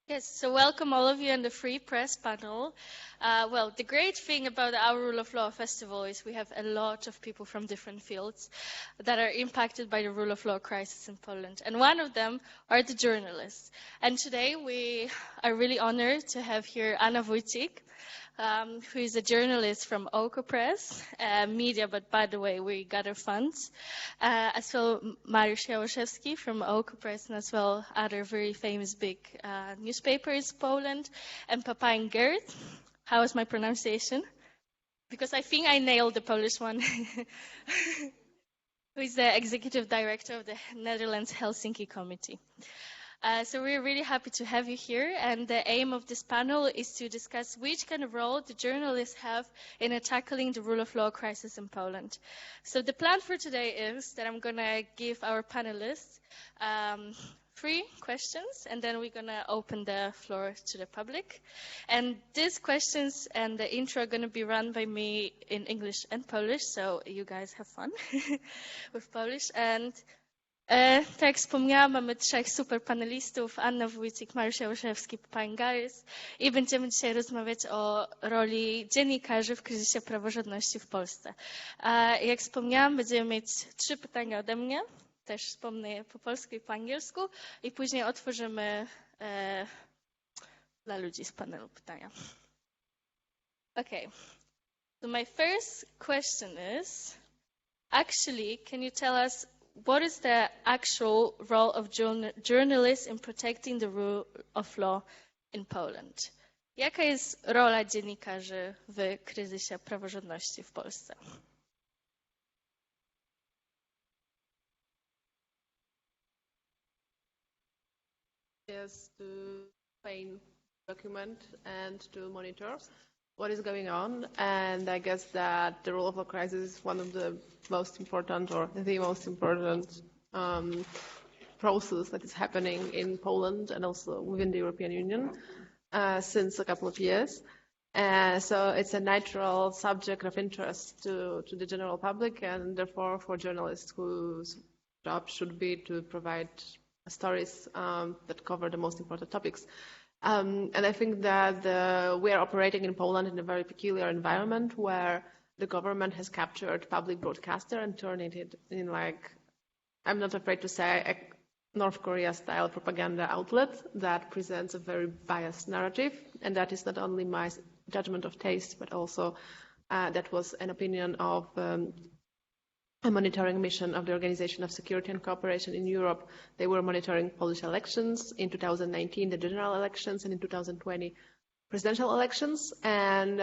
Yes, so welcome all of you on the Free Press panel. Well, the great thing about our Rule of Law Festival is we have a lot of people from different fields that are impacted by the rule of law crisis in Poland. And one of them are the journalists. And today we are really honored to have here Anna Wojcik, who is a journalist from Oko Press, media, but by the way, we gather funds, as well Mariusz Jałoszewski from Oko Press, and as well other very famous big newspapers in Poland, and Pepijn Gerrits. How is my pronunciation? Because I think I nailed the Polish one. Who is the executive director of the Netherlands Helsinki Committee. So we're really happy to have you here, and the aim of this panel is to discuss which kind of role the journalists have in tackling the rule of law crisis in Poland. So the plan for today is that I'm going to give our panelists 3 questions, and then we're going to open the floor to the public. And these questions and the intro are going to be run by me in English and Polish, so you guys have fun with Polish. And tak jak wspomniałam, mamy 3 super panelistów, Anna Wojcik, Mariusz Jałoszewski, Pepijn Gerrits, i będziemy dzisiaj rozmawiać o roli dziennikarzy w kryzysie praworządności w Polsce. Jak wspomniałam, będziemy mieć 3 pytania ode mnie, też wspomnę je po polsku i po angielsku, i później otworzymy dla ludzi z panelu pytania. Okay, so my first question is, actually, can you tell us what is the actual role of journalists in protecting the rule of law in Poland? Jaka jest rola dziennikarzy w kryzysie praworządności w Polsce? Is to explain, document, and to monitor what is going on. And I guess that the rule of law crisis is one of the most important, or the most important process that is happening in Poland and also within the European Union since a couple of years. So it's a natural subject of interest to the general public, and therefore for journalists whose job should be to provide stories that cover the most important topics. And I think that we are operating in Poland in a very peculiar environment where the government has captured public broadcaster and turned it in, like, I'm not afraid to say, a North Korea-style propaganda outlet that presents a very biased narrative. And that is not only my judgment of taste, but also that was an opinion of a monitoring mission of the Organization of Security and Cooperation in Europe. They were monitoring Polish elections in 2019, the general elections, and in 2020, presidential elections. And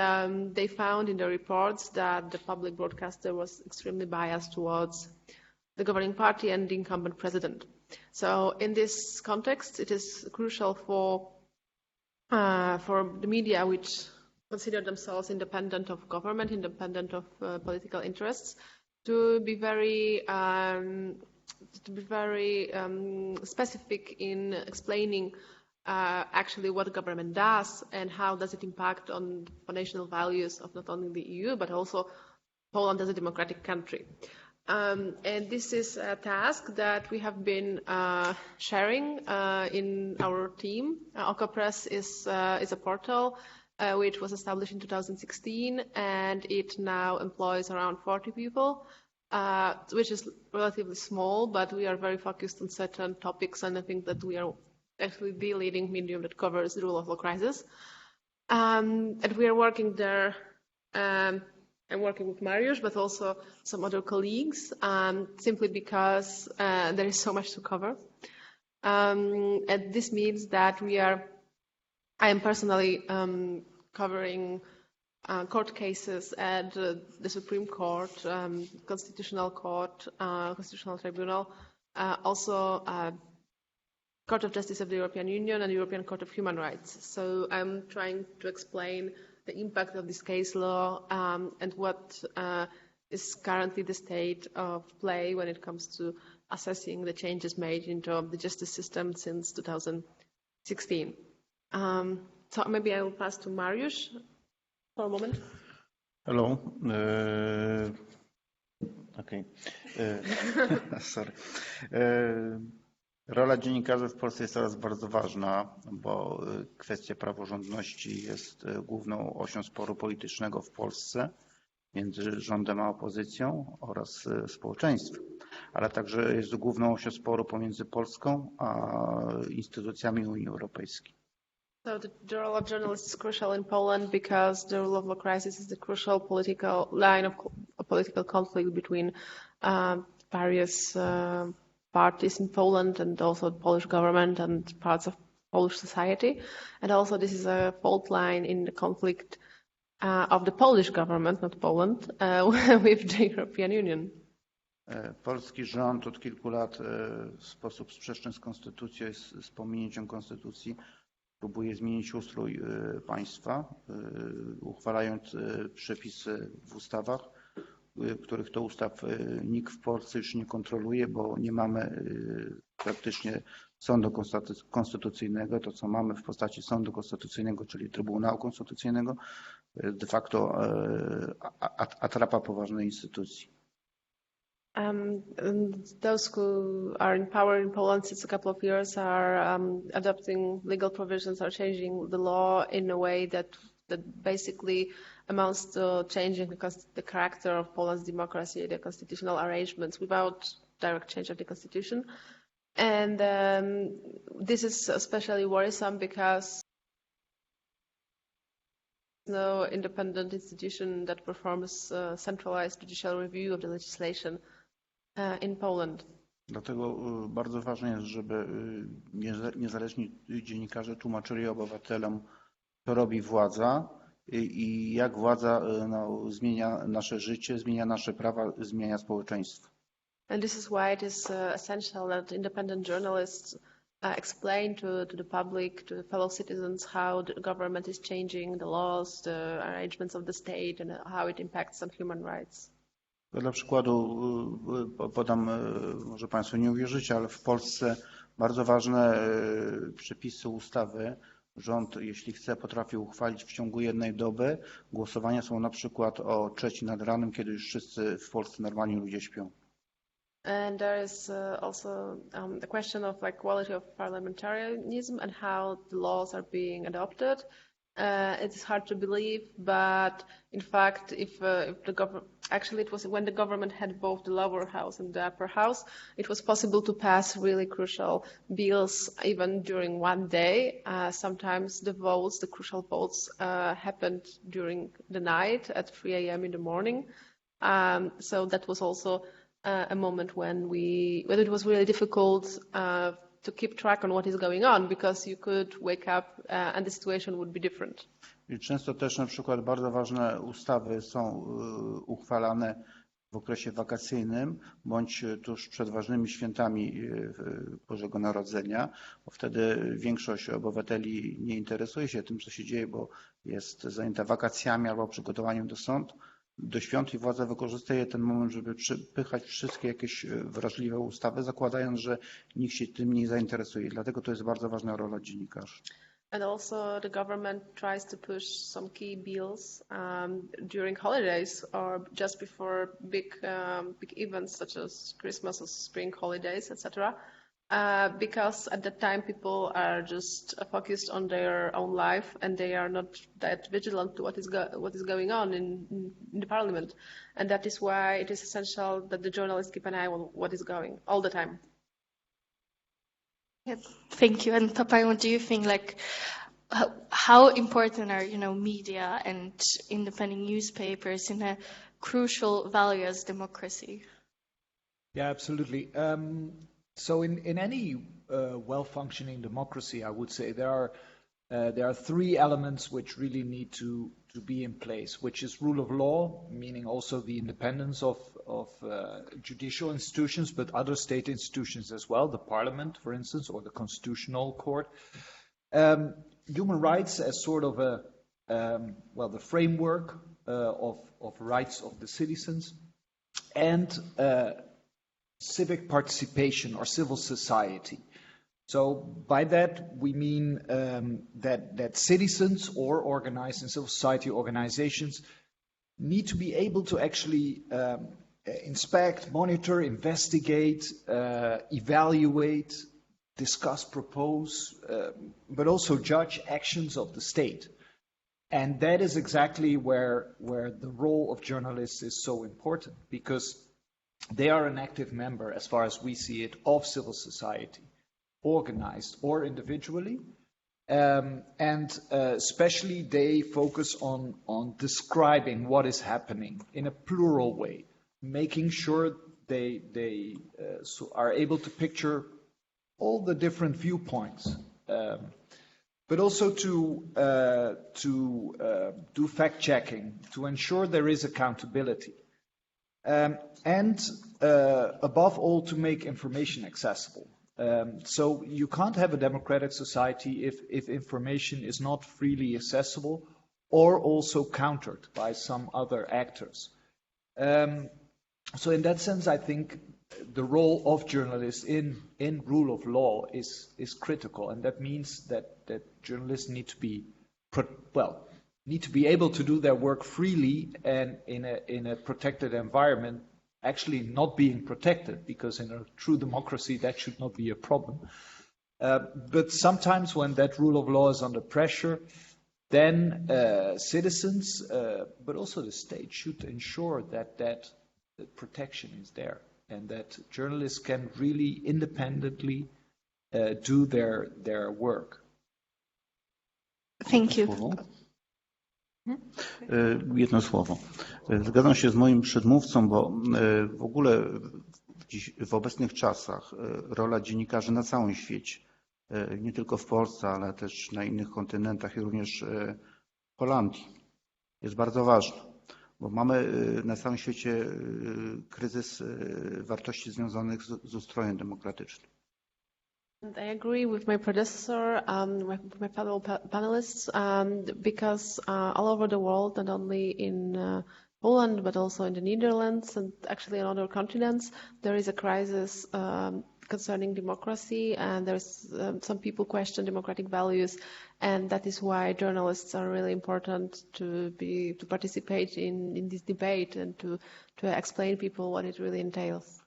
they found in the reports that the public broadcaster was extremely biased towards the governing party and the incumbent president. So in this context, it is crucial for the media, which consider themselves independent of government, independent of political interests, to be very specific in explaining actually what the government does and how does it impact on foundational values of not only the EU but also Poland as a democratic country. And this is a task that we have been sharing in our team. Oko Press is a portal which was established in 2016, and it now employs around 40 people, which is relatively small, but we are very focused on certain topics, and I think that we are actually the leading medium that covers the rule of law crisis. And we are working there. I'm working with Mariusz, but also some other colleagues, simply because there is so much to cover. And this means that I am personally covering court cases at the Supreme Court, Constitutional Court, Constitutional Tribunal, also Court of Justice of the European Union and European Court of Human Rights. So I'm trying to explain the impact of this case law and what is currently the state of play when it comes to assessing the changes made into the justice system since 2016. So maybe I will pass to Mariusz for a moment. Hello. Okay. Sorry. Rola dziennikarzy w Polsce jest teraz bardzo ważna, bo kwestia praworządności jest główną osią sporu politycznego w Polsce między rządem a opozycją oraz społeczeństwem, ale także jest główną osią sporu pomiędzy Polską a instytucjami Unii Europejskiej. So the role of journalists is crucial in Poland because the rule of law crisis is the crucial political line of political conflict between various parties in Poland and also the Polish government and parts of Polish society. And also this is a fault line in the conflict of the Polish government, not Poland, with the European Union. Polski rząd od kilku lat w sposób sprzeczny z konstytucją, z pominięciem konstytucji, próbuje zmienić ustrój państwa, uchwalając przepisy w ustawach, których to ustaw nikt w Polsce już nie kontroluje, bo nie mamy praktycznie sądu konstytucyjnego. To, co mamy w postaci sądu konstytucyjnego, czyli Trybunału Konstytucyjnego, de facto atrapa poważnej instytucji. Those who are in power in Poland since a couple of years are adopting legal provisions, are changing the law in a way that basically amounts to changing the character of Poland's democracy, the constitutional arrangements, without direct change of the constitution. And this is especially worrisome because no independent institution that performs centralized judicial review of the legislation in Poland. Dlatego bardzo ważne jest, żeby niezależni dziennikarze tłumaczyli obywatelom, co robi władza i jak władza zmienia nasze życie, zmienia nasze prawa, zmienia społeczeństwo. And this is why it is essential that independent journalists explain to the public, to the fellow citizens, how the government is changing the laws, the arrangements of the state, and how it impacts on human rights. Dla przykładu podam, może Państwo nie uwierzycie, ale w Polsce bardzo ważne przepisy ustawy rząd, jeśli chce, potrafi uchwalić w ciągu jednej doby. Głosowania są na przykład o 3:00 nad ranem, kiedy już wszyscy w Polsce normalni ludzie śpią. And there is also the question of quality of parliamentarism and how the laws are being adopted. It is hard to believe, but in fact, if the government, actually it was when the government had both the lower house and the upper house, it was possible to pass really crucial bills even during one day. Sometimes the crucial votes happened during the night at 3 a.m. in the morning. So that was also a moment when it was really difficult to keep track on what is going on, because you could wake up and the situation would be different. I często też na przykład bardzo ważne ustawy są uchwalane w okresie wakacyjnym bądź tuż przed ważnymi świętami Bożego Narodzenia, bo wtedy większość obywateli nie interesuje się tym, co się dzieje, bo jest zajęta wakacjami albo przygotowaniem do świąt i władza wykorzystuje ten moment, żeby przypychać wszystkie jakieś wrażliwe ustawy, zakładając, że nikt się tym nie zainteresuje. Dlatego to jest bardzo ważna rola dziennikarzy. And also the government tries to push some key bills during holidays or just before big events such as Christmas or spring holidays, etc. Because at that time people are just focused on their own life and they are not that vigilant to what is going on in the parliament. And that is why it is essential that the journalists keep an eye on what is going all the time. Yeah, thank you. And Pepijn, what do you think? How important are media and independent newspapers in a crucial value as democracy? Yeah, absolutely. So in any well-functioning democracy, I would say there are three elements which really need to be in place, which is rule of law, meaning also the independence of judicial institutions, but other state institutions as well, the parliament, for instance, or the constitutional court. Human rights as sort of the framework of rights of the citizens, and civic participation or civil society. So by that we mean that citizens or organized in civil society organizations need to be able to actually inspect, monitor, investigate, evaluate discuss, propose, but also judge actions of the state. And that is exactly where the role of journalists is so important, because they are an active member, as far as we see it, of civil society, organized or individually. And especially they focus on describing what is happening in a plural way, making sure they are able to picture all the different viewpoints, but also to do fact-checking, to ensure there is accountability, and above all, to make information accessible. So you can't have a democratic society if information is not freely accessible or also countered by some other actors. So in that sense, I think the role of journalists in rule of law is critical, and that means that journalists need to be able to do their work freely and in a protected environment. Actually not being protected, because in a true democracy that should not be a problem. But sometimes when that rule of law is under pressure, then citizens, but also the state, should ensure that protection is there, and that journalists can really independently do their work. Thank you. Jedno słowo. Zgadzam się z moim przedmówcą, bo w ogóle w obecnych czasach rola dziennikarzy na całym świecie, nie tylko w Polsce, ale też na innych kontynentach i również w Holandii, jest bardzo ważna, bo mamy na całym świecie kryzys wartości związanych z ustrojem demokratycznym. And I agree with my predecessor, with my fellow panelists, because all over the world, not only in Poland, but also in the Netherlands and actually on other continents, there is a crisis concerning democracy, and there's some people question democratic values, and that is why journalists are really important to participate in this debate and to explain people what it really entails.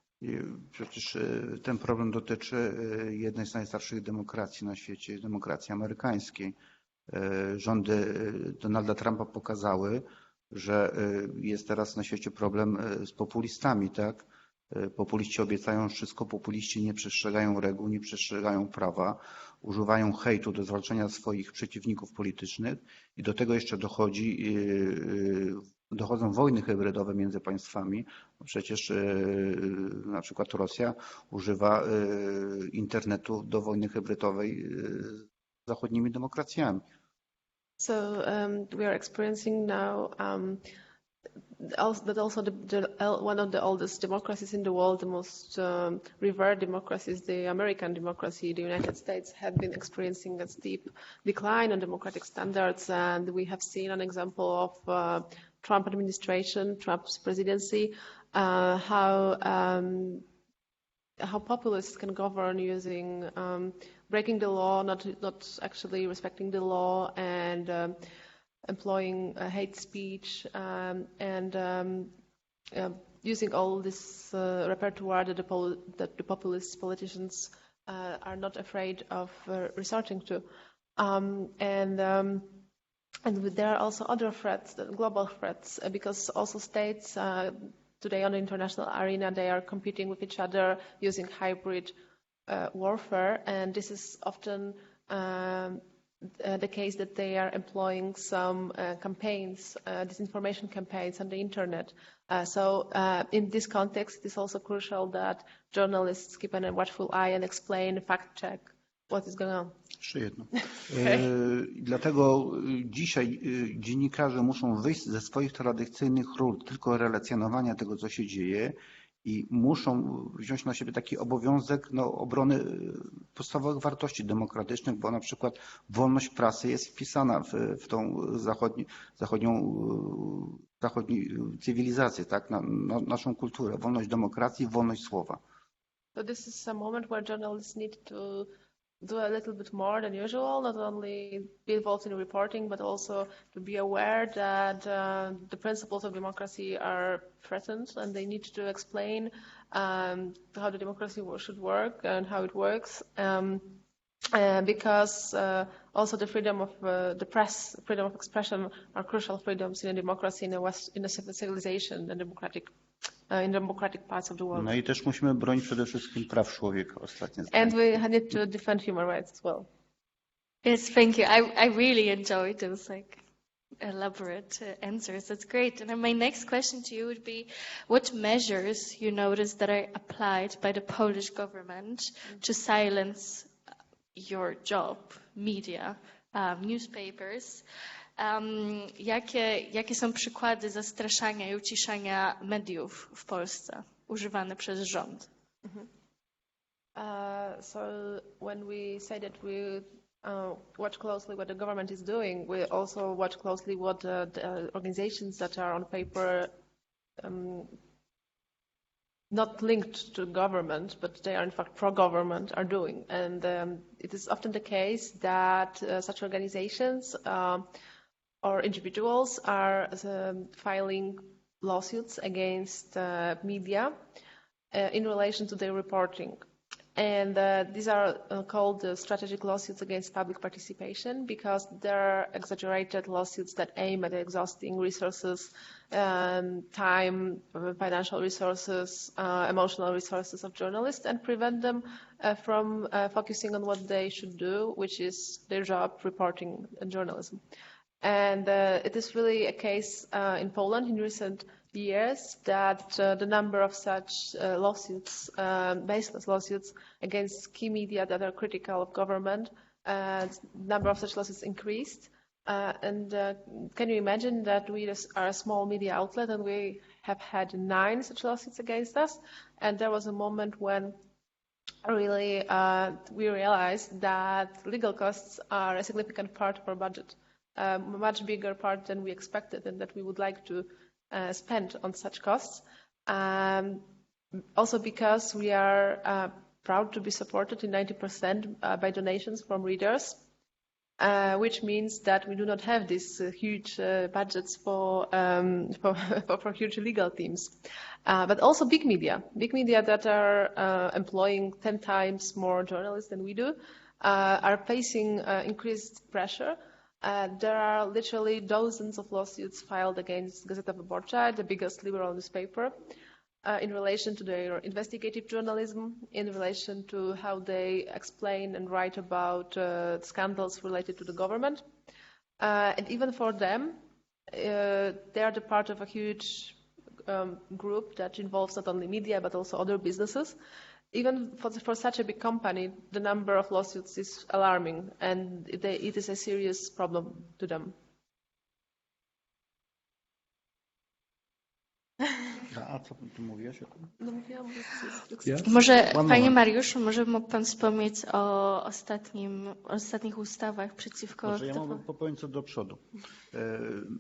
Przecież ten problem dotyczy jednej z najstarszych demokracji na świecie, demokracji amerykańskiej. Rządy Donalda Trumpa pokazały, że jest teraz na świecie problem z populistami, tak? Populiści obiecają wszystko, populiści nie przestrzegają reguł, nie przestrzegają prawa, używają hejtu do zwalczania swoich przeciwników politycznych i do tego jeszcze dochodzą wojny hybrydowe między państwami. Przecież na przykład Rosja używa internetu do wojny hybrydowej z zachodnimi demokracjami. So we are experiencing now one of the oldest democracies in the world, the most revered democracies, the American democracy, the United States, have been experiencing a steep decline on democratic standards, and we have seen an example of Trump administration, Trump's presidency, how populists can govern using breaking the law, not actually respecting the law, and employing hate speech, and using all this repertoire that the populist politicians are not afraid of resorting to. And there are also other threats, global threats, because also states today on the international arena, they are competing with each other using hybrid warfare, and this is often the case that they are employing some campaigns, disinformation campaigns on the internet. So in this context, it is also crucial that journalists keep a watchful eye and explain, fact-check what is going on. Jeszcze jedno. Dlatego dzisiaj dziennikarze muszą wyjść ze swoich tradycyjnych ról tylko relacjonowania tego, co się dzieje, i muszą wziąć na siebie taki obowiązek obrony podstawowych wartości demokratycznych, bo na przykład wolność prasy jest wpisana w tą zachodnią cywilizację, tak? Na naszą kulturę. Wolność demokracji, wolność słowa. So this is a moment where journalists need to do a little bit more than usual, not only be involved in reporting, but also to be aware that the principles of democracy are threatened, and they need to explain how the democracy should work and how it works. Because also the freedom of the press, freedom of expression are crucial freedoms in a democracy, in a civilization, in democratic parts of the world. No i też musimy bronić przede wszystkim praw człowieka. Ostatnie zdanie. And we need to defend human rights as well. Yes, thank you. I really enjoyed those elaborate answers. That's great. And then my next question to you would be, what measures you notice that are applied by the Polish government to silence your job, media, newspapers? Jakie są przykłady zastraszania i uciszania mediów w Polsce używane przez rząd? So when we say that we watch closely what the government is doing, we also watch closely what the organizations that are on paper not linked to government, but they are in fact pro-government, are doing. And it is often the case that such organizations or individuals are filing lawsuits against media in relation to their reporting. And these are called strategic lawsuits against public participation because they're exaggerated lawsuits that aim at exhausting resources, time, financial resources, emotional resources of journalists and prevent them from focusing on what they should do, which is their job, reporting and journalism. And it is really a case in Poland in recent years that the number of such lawsuits, baseless lawsuits against key media that are critical of government, number of such lawsuits increased. And can you imagine that we are a small media outlet and we have had 9 such lawsuits against us? And there was a moment when really we realized that legal costs are a significant part of our budget, a much bigger part than we expected and that we would like to spend on such costs. Also because we are proud to be supported in 90% by donations from readers, which means that we do not have these huge budgets for huge legal teams. But also big media that are employing 10 times more journalists than we do, are facing increased pressure. There are literally dozens of lawsuits filed against Gazeta Wyborcza, the biggest liberal newspaper, in relation to their investigative journalism, in relation to how they explain and write about scandals related to the government. And even for them, they are the part of a huge group that involves not only media but also other businesses. Even for such a big company, the number of lawsuits is alarming, and it is a serious problem to them. A co ty mówiłaś? No mówiłam, Może, panie Mariuszu, może mógł pan wspomnieć o ostatnich ustawach przeciwko... Może ja mogę powiedzieć co do przodu.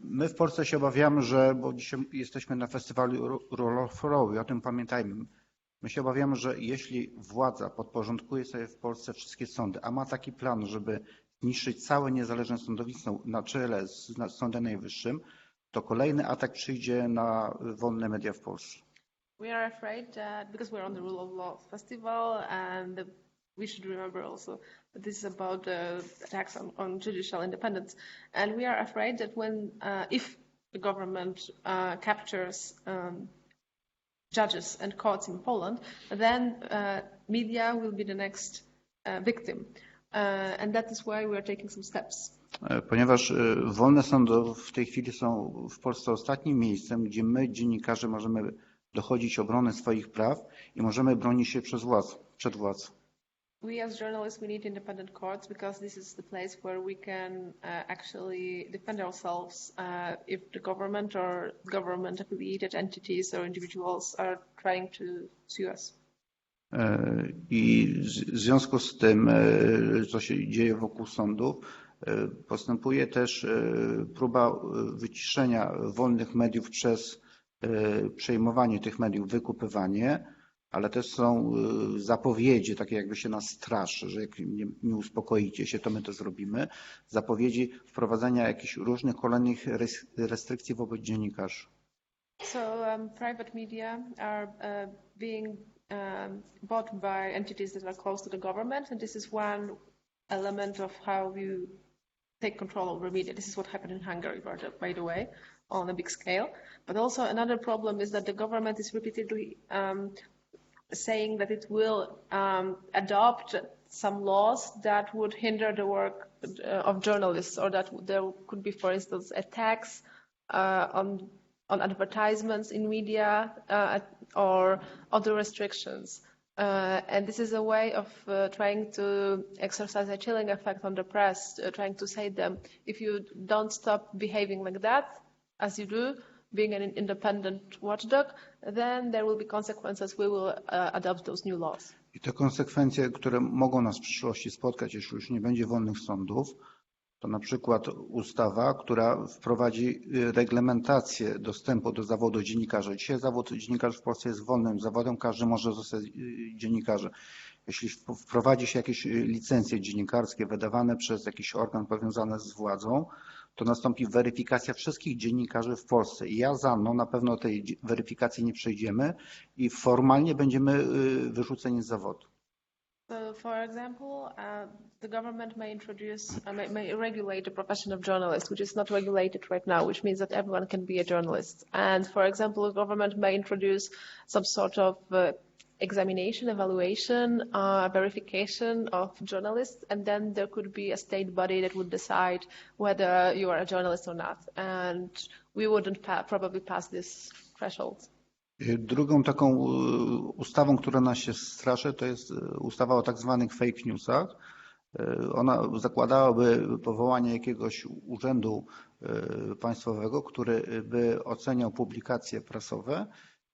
My w Polsce się obawiamy, bo dzisiaj jesteśmy na festiwalu Rule of Law i o tym pamiętajmy. My się obawiamy, że jeśli władza podporządkuje sobie w Polsce wszystkie sądy, a ma taki plan, żeby zniszczyć całe niezależne sądownictwo na czele z Sądem Najwyższym, to kolejny atak przyjdzie na wolne media w Polsce. We are afraid that because we're on the Rule of Law Festival and we should remember also that this is about attacks on judicial independence, and we are afraid that if the government captures judges and courts in Poland, then media will be the next victim. And that is why we are taking some steps. Ponieważ wolne sądy w tej chwili są w Polsce ostatnim miejscem, gdzie my, dziennikarze, możemy dochodzić obrony swoich praw i możemy bronić się przed władzą. We as journalists, we need independent courts because this is the place where we can actually defend ourselves if the government or government-affiliated entities or individuals are trying to sue us. I w związku z tym, co się dzieje wokół sądów, postępuje też próba wyciszenia wolnych mediów przez przejmowanie tych mediów, wykupywanie, ale też są zapowiedzi, takie jakby się nas straszy, że jak nie uspokoicie się, to my to zrobimy. Zapowiedzi wprowadzenia jakichś różnych kolejnych restrykcji wobec dziennikarzy. So private media are being bought by entities that are close to the government, and this is one element of how you take control over media. This is what happened in Hungary, by the way, on a big scale. But also another problem is that the government is repeatedly saying that it will adopt some laws that would hinder the work of journalists, or that there could be, for instance, a tax on advertisements in media or other restrictions. And this is a way of trying to exercise a chilling effect on the press, trying to say them, if you don't stop behaving like that, as you do, being an independent watchdog, then there will be consequences. We will adopt those new laws. I te konsekwencje, które mogą nas w przyszłości spotkać, jeśli już nie będzie wolnych sądów, to na przykład ustawa, która wprowadzi reglamentację dostępu do zawodu dziennikarza. Dzisiaj zawód dziennikarza w Polsce jest wolnym zawodem, każdy może zostać dziennikarzem. Jeśli wprowadzi się jakieś licencje dziennikarskie wydawane przez jakiś organ powiązany z władzą, to nastąpi weryfikacja wszystkich dziennikarzy w Polsce. I ja za mną na pewno tej weryfikacji nie przejdziemy i formalnie będziemy wyrzuceni z zawodu. So, for example, the government may regulate the profession of journalist, which is not regulated right now, which means that everyone can be a journalist. And, for example, the government may introduce some sort of examination, evaluation, verification of journalists, and then there could be a state body that would decide whether you are a journalist or not. And we wouldn't probably pass this threshold. Drugą taką ustawą, która nas się straszy, to jest ustawa o tak zwanych fake newsach. Ona zakładałaby powołanie jakiegoś urzędu państwowego, który by oceniał publikacje prasowe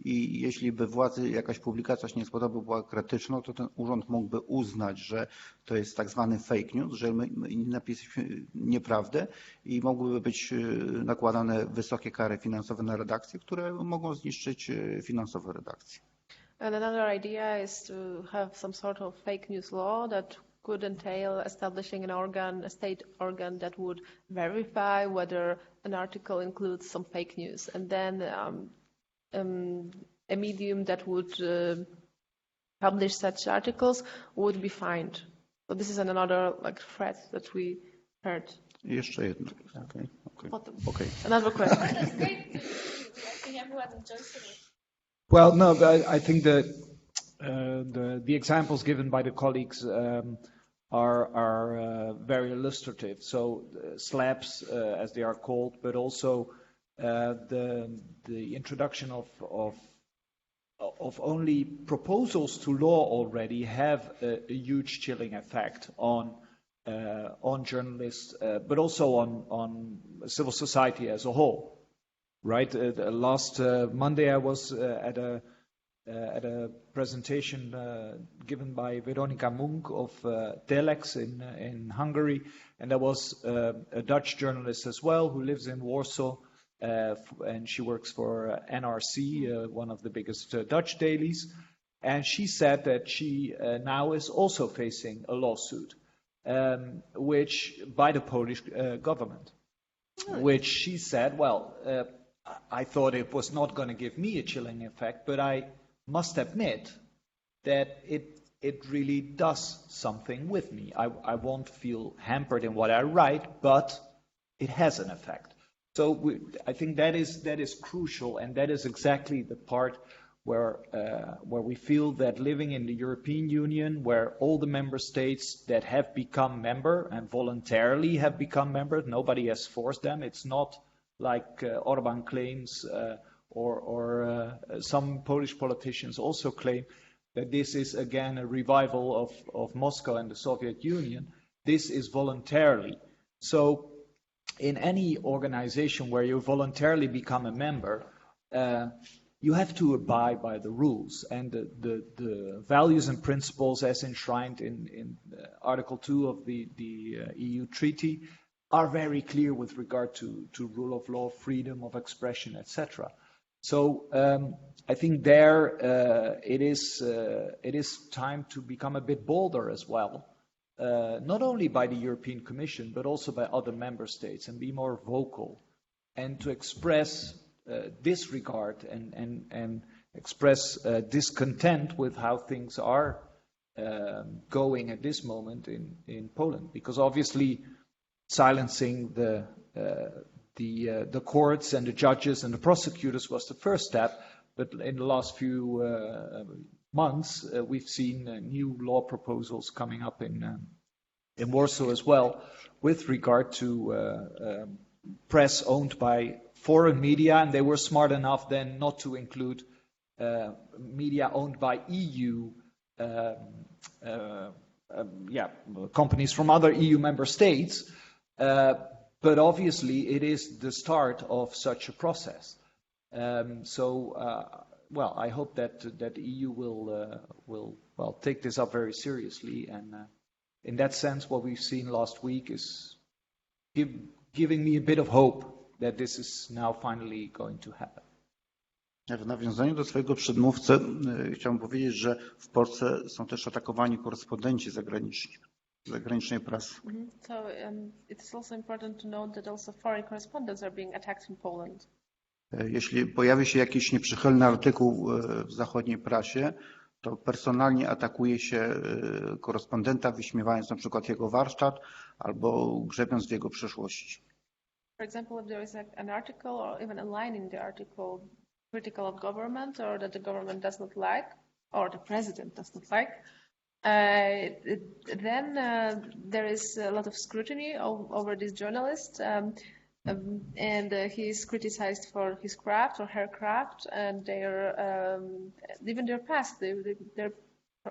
i jeśli by władzy jakaś publikacja się nie spodobała, była krytyczna, to ten urząd mógłby uznać, że to jest tak zwany fake news, że my napisaliśmy nieprawdę i mogłyby być nakładane wysokie kary finansowe na redakcje, które mogą zniszczyć finansowe redakcje. And another idea is to have some sort of fake news law that could entail establishing a state organ that would verify whether an article includes some fake news, and then a medium that would publish such articles would be fined. So this is another threat that we heard. Jeszcze jedno. Okay. Another question. That's great. I think everyone enjoys it. Well, no, but I think that the examples given by the colleagues are very illustrative. So SLAPs, as they are called, but also the introduction of only proposals to law already have a huge chilling effect on journalists, but also on civil society as a whole. Right? Last Monday, I was at a presentation given by Veronika Munk of Telex in Hungary, and there was a Dutch journalist as well who lives in Warsaw. And she works for NRC, one of the biggest Dutch dailies. And she said that she now is also facing a lawsuit, which by the Polish government, which she said, well, I thought it was not going to give me a chilling effect, but I must admit that it really does something with me. I won't feel hampered in what I write, but it has an effect. So I think that is crucial, and that is exactly the part where we feel that living in the European Union, where all the member states that have become member and voluntarily have become members, nobody has forced them. It's not like Orban claims or some Polish politicians also claim that this is again a revival of Moscow and the Soviet Union. This is voluntarily. So in any organization where you voluntarily become a member, you have to abide by the rules, and the values and principles as enshrined in Article 2 of the EU Treaty are very clear with regard to rule of law, freedom of expression, etc. So I think there it is time to become a bit bolder as well. Not only by the European Commission, but also by other member states, and be more vocal, and to express disregard and express discontent with how things are going at this moment in Poland, because obviously silencing the courts and the judges and the prosecutors was the first step, but in the last few months we've seen new law proposals coming up in Warsaw as well, with regard to press owned by foreign media, and they were smart enough then not to include media owned by EU companies from other EU member states. But obviously it is the start of such a process. Well, I hope that the EU will take this up very seriously, and in that sense, what we've seen last week is giving me a bit of hope that this is now finally going to happen. W nawiązaniu do swojego przedmówcy chciałbym powiedzieć, że w Polsce są też atakowani korespondenci zagranicznej prasy. So it is also important to note that also foreign correspondents are being attacked in Poland. Jeśli pojawi się jakiś nieprzychylny artykuł w zachodniej prasie, to personalnie atakuje się korespondenta, wyśmiewając na przykład jego warsztat albo grzebiąc w jego przeszłości. For example, if there is an article or even a line in the article critical of government or that the government does not like or the president does not like, then there is a lot of scrutiny over this journalist, and he is criticized for his craft or her craft and even their past, their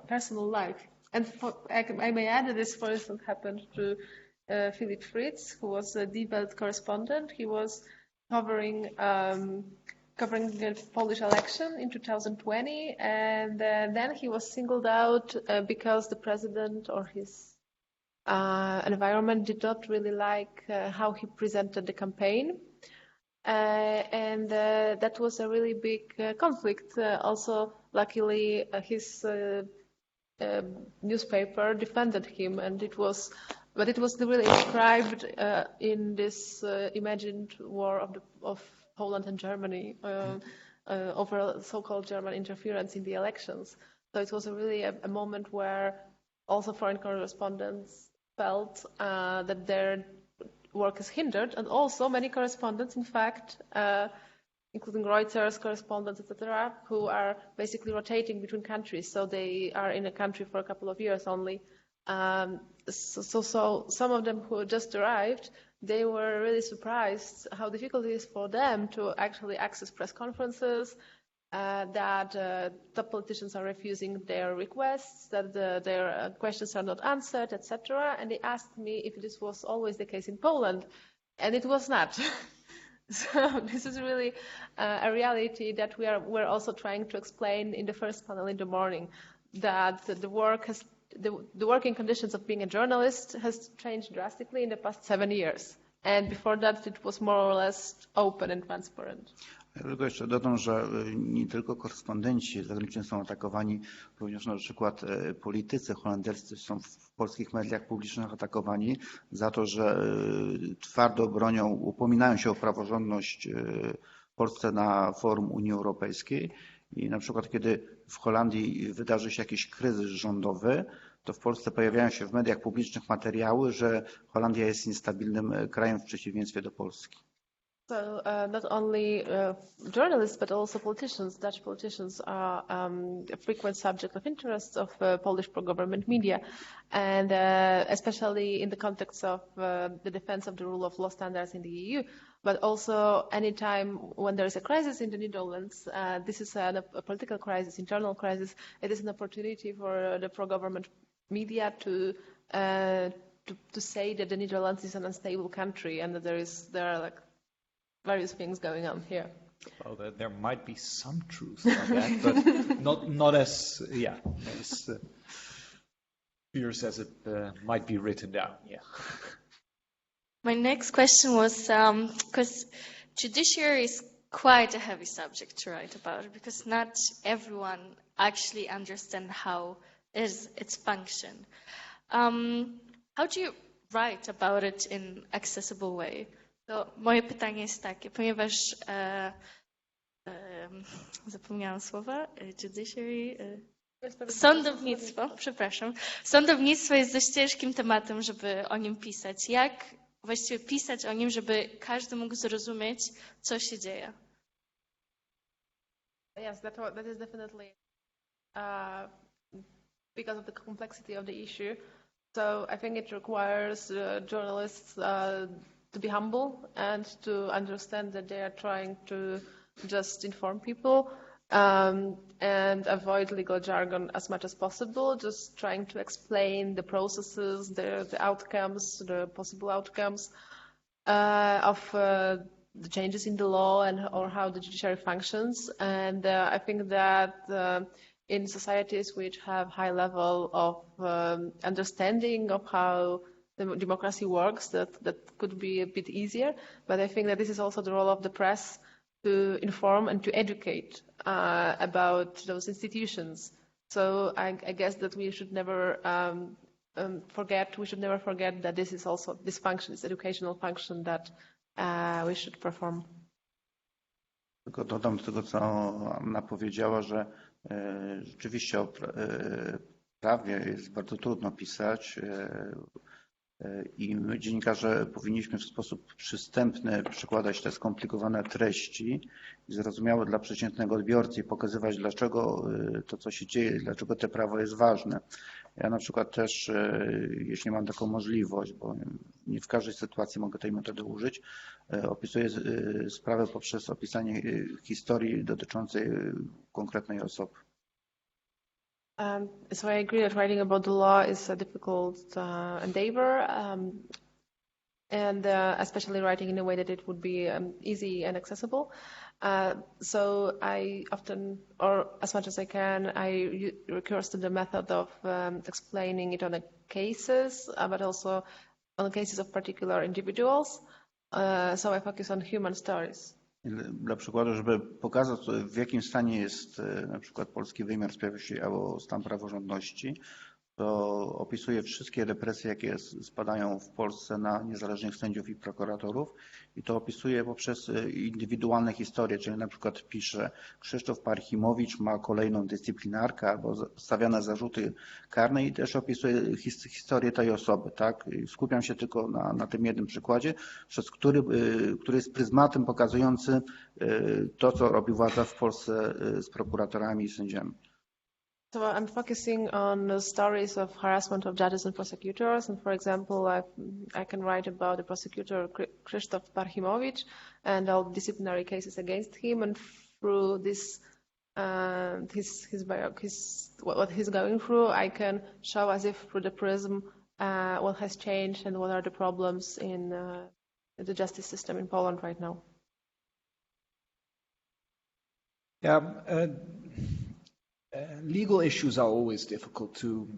personal life. And I may add that this, for instance, happened to Philip Fritz, who was a Die Welt correspondent. He was covering the Polish election in 2020, and then he was singled out because the president or his environment did not really like how he presented the campaign. And that was a really big conflict. Also, luckily, his newspaper defended him, and it was really inscribed in this imagined war of Poland and Germany over so-called German interference in the elections. So it was really a moment where also foreign correspondents felt that their work is hindered, and also many correspondents, in fact, including Reuters correspondents, etc., who are basically rotating between countries. So they are in a country for a couple of years only. So some of them who just arrived, they were really surprised how difficult it is for them to actually access press conferences, that top politicians are refusing their requests, that their questions are not answered, etc. And they asked me if this was always the case in Poland, and it was not. So this is really a reality that we're also trying to explain in the first panel in the morning, that the working conditions of being a journalist has changed drastically in the past 7 years. And before that it was more or less open and transparent. Ja tylko jeszcze dodam, że nie tylko korespondenci zagraniczni są atakowani, również na przykład politycy holenderscy są w polskich mediach publicznych atakowani za to, że twardo upominają się o praworządność w Polsce na forum Unii Europejskiej. I na przykład kiedy w Holandii wydarzy się jakiś kryzys rządowy, to w Polsce pojawiają się w mediach publicznych materiały, że Holandia jest niestabilnym krajem w przeciwieństwie do Polski. So not only journalists, but also politicians, Dutch politicians, are a frequent subject of interest of Polish pro-government media, and especially in the context of the defense of the rule of law standards in the EU, but also any time when there is a crisis in the Netherlands, this is a political crisis, internal crisis, it is an opportunity for the pro-government media to say that the Netherlands is an unstable country and that there are like various things going on here. Well, there might be some truth on that, but not as fierce as it might be written down. Yeah. My next question was, because judiciary is quite a heavy subject to write about, because not everyone actually understands how its function. How do you write about it in accessible way? To moje pytanie jest takie, ponieważ zapomniałam słowa, judiciary, sądownictwo, przepraszam. Sądownictwo jest dość ciężkim tematem, żeby o nim pisać. Jak właściwie pisać o nim, żeby każdy mógł zrozumieć, co się dzieje? Yes, that is definitely because of the complexity of the issue. So I think it requires journalists to be humble and to understand that they are trying to just inform people and avoid legal jargon as much as possible, just trying to explain the processes, the outcomes, the possible outcomes of the changes in the law and or how the judiciary functions. And I think that in societies which have high level of understanding of how the democracy works, that could be a bit easier. But I think that this is also the role of the press to inform and to educate about those institutions. So I guess that we should never forget that this is also this function, this educational function that we should perform. Tylko dodam do tego, co Anna powiedziała, że rzeczywiście o prawie jest bardzo trudno pisać i my, dziennikarze, powinniśmy w sposób przystępny przekładać te skomplikowane treści i zrozumiałe dla przeciętnego odbiorcy i pokazywać, dlaczego to, co się dzieje, dlaczego to prawo jest ważne. Ja na przykład też, jeśli mam taką możliwość, bo nie w każdej sytuacji mogę tej metody użyć, opisuję sprawę poprzez opisanie historii dotyczącej konkretnej osoby. So I agree that writing about the law is a difficult endeavor, and especially writing in a way that it would be easy and accessible. So I often, or as much as I can, I recur to the method of explaining it on the cases, but also on the cases of particular individuals. So I focus on human stories. Dla przykładu, żeby pokazać, w jakim stanie jest na przykład polski wymiar sprawiedliwości albo stan praworządności, to opisuje wszystkie represje, jakie spadają w Polsce na niezależnych sędziów i prokuratorów i to opisuje poprzez indywidualne historie, czyli na przykład pisze Krzysztof Parchimowicz ma kolejną dyscyplinarkę albo stawiane zarzuty karne i też opisuje historię tej osoby, tak? Skupiam się tylko na tym jednym przykładzie, który jest pryzmatem pokazujący to, co robi władza w Polsce z prokuratorami i sędziami. So I'm focusing on the stories of harassment of judges and prosecutors. And for example, I can write about the prosecutor Krzysztof Parchimowicz and all disciplinary cases against him. And through this, what he's going through, I can show as if through the prism what has changed and what are the problems in the justice system in Poland right now. Yeah. Legal issues are always difficult to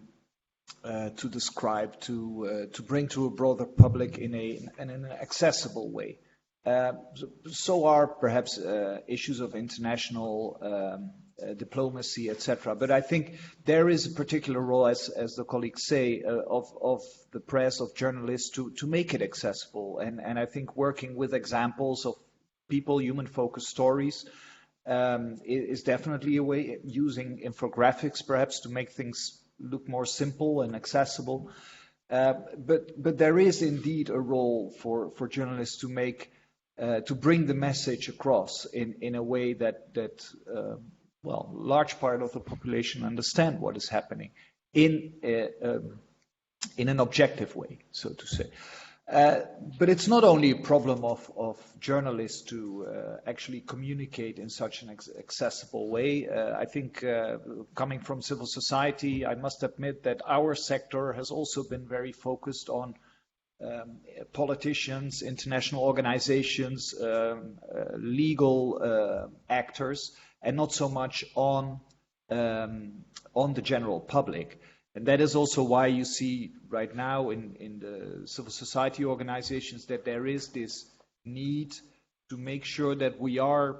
describe, to bring to a broader public in an accessible way. So are perhaps issues of international diplomacy, etc. But I think there is a particular role, as the colleagues say, of the press, of journalists, to make it accessible. And I think working with examples of people, human-focused stories, is definitely a way, using infographics perhaps to make things look more simple and accessible. But there is indeed a role for journalists to bring the message across in a way that large part of the population understand what is happening in an objective way, so to say. But it's not only a problem of journalists to actually communicate in such an accessible way. I think coming from civil society, I must admit that our sector has also been very focused on politicians, international organizations, legal actors, and not so much on the general public. And that is also why you see right now in the civil society organizations that there is this need to make sure that we are